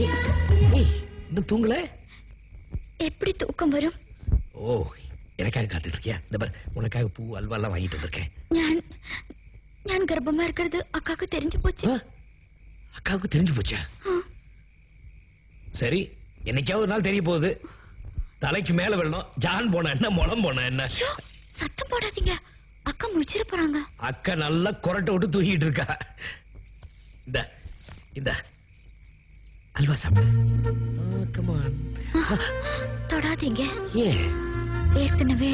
இன்னும் தூங்கல? எப்படி தூக்கம் வரும்? ஓ, எனக்காக காத்துட்டு இருக்கியா? இந்த பாரு, உனக்காக பூ அல்வா எல்லாம் வாங்கிட்டு வந்திருக்கேன். நான் கர்ப்பமா இருக்கிறது அக்காவுக்கு தெரிஞ்சு போச்சு. அக்காவுக்கு தெரிஞ்சு போச்சா? சரி, என்னைக்காவது ஒரு நாள் தெரிய போகுது. தலைக்கு மேல விழணும். ஜான் போன என்ன, முளம் போன என்ன? சத்தம் போடாதீங்க, அக்கா முடிச்சிட போறாங்க. அக்கா நல்லா கொரட்டை விட்டு தூக்கிட்டு இருக்கா. இந்த அல்வா சாப்பிடு. தொடாதீங்க. ஏன்? ஏற்கனவே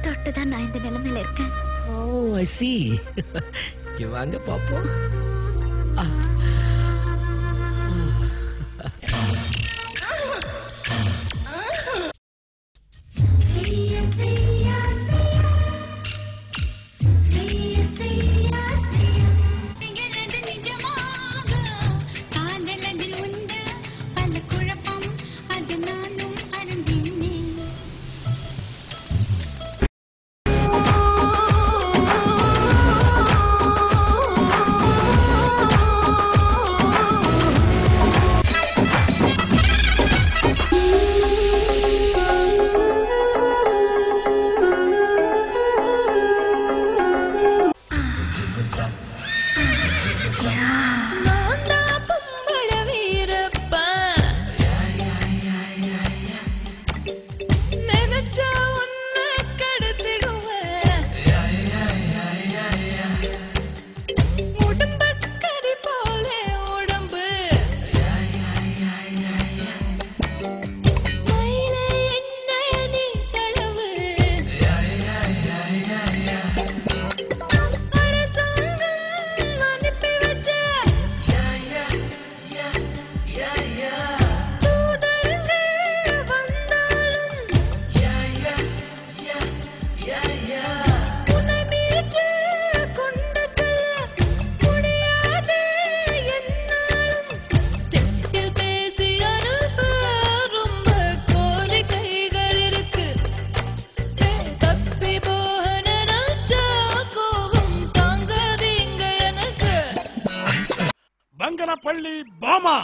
தொட்டுதான் நான் இந்த நிலைமையில இருக்கேன். ஓ, ஐ see. வாங்க பாப்போம். பங்கனப்பள்ளி பாமா.